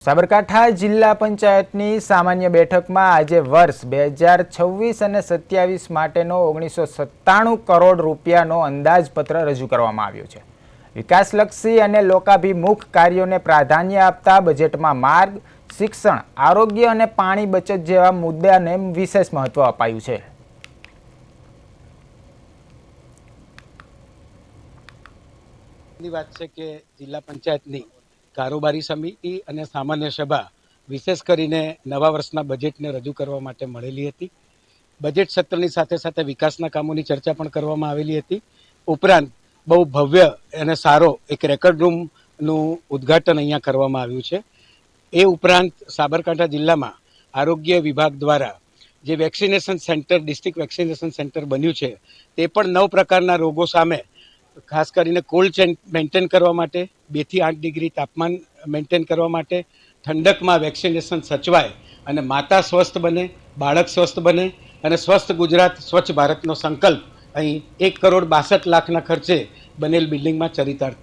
સાબરકાંઠા જિલ્લા પંચાયતની સામાન્ય બેઠકમાં આજે વર્ષ 2026 અને 27 માટેનો 1997 કરોડ રૂપિયાનો અંદાજપત્ર રજૂ કરવામાં આવ્યો છે। વિકાસલક્ષી અને લોકાભિમુખ કાર્યોને પ્રાધાન્ય આપતા બજેટમાં માર્ગ, શિક્ષણ, આરોગ્ય અને પાણી બચત જેવા મુદ્દાને વિશેષ મહત્વ અપાયું છે। વાત છે કે જિલ્લા પંચાયતની કારોબારી સમિતિ અને સામાન્ય સભા વિશેષ કરીને નવા વર્ષના બજેટને રજૂ કરવા માટે મળેલી હતી। બજેટ સત્રની સાથે સાથે વિકાસના કામોની ચર્ચા પણ કરવામાં આવેલી હતી। ઉપરાંત બહુ ભવ્ય અને સારો એક રેકર્ડ રૂમનું ઉદ્ઘાટન અહીંયા કરવામાં આવ્યું છે। એ ઉપરાંત સાબરકાંઠા જિલ્લામાં આરોગ્ય વિભાગ દ્વારા જે vaccination centre, district vaccination centre બન્યું છે, તે પણ 9 પ્રકારના રોગો સામે ખાસ કરીને કોલ્ડ ચેન મેન્ટેન કરવા માટે, 2 થી 8 ડિગ્રી તાપમાન મેન્ટેન કરવા માટે, ઠંડકમાં વેક્સિનેશન સચવાય અને માતા સ્વસ્થ બને, બાળક સ્વસ્થ બને અને સ્વસ્થ ગુજરાત, સ્વચ્છ ભારતનો સંકલ્પ અહીં 1,62,00,000 ખર્ચે બનેલ બિલ્ડિંગમાં ચરિતાર્થ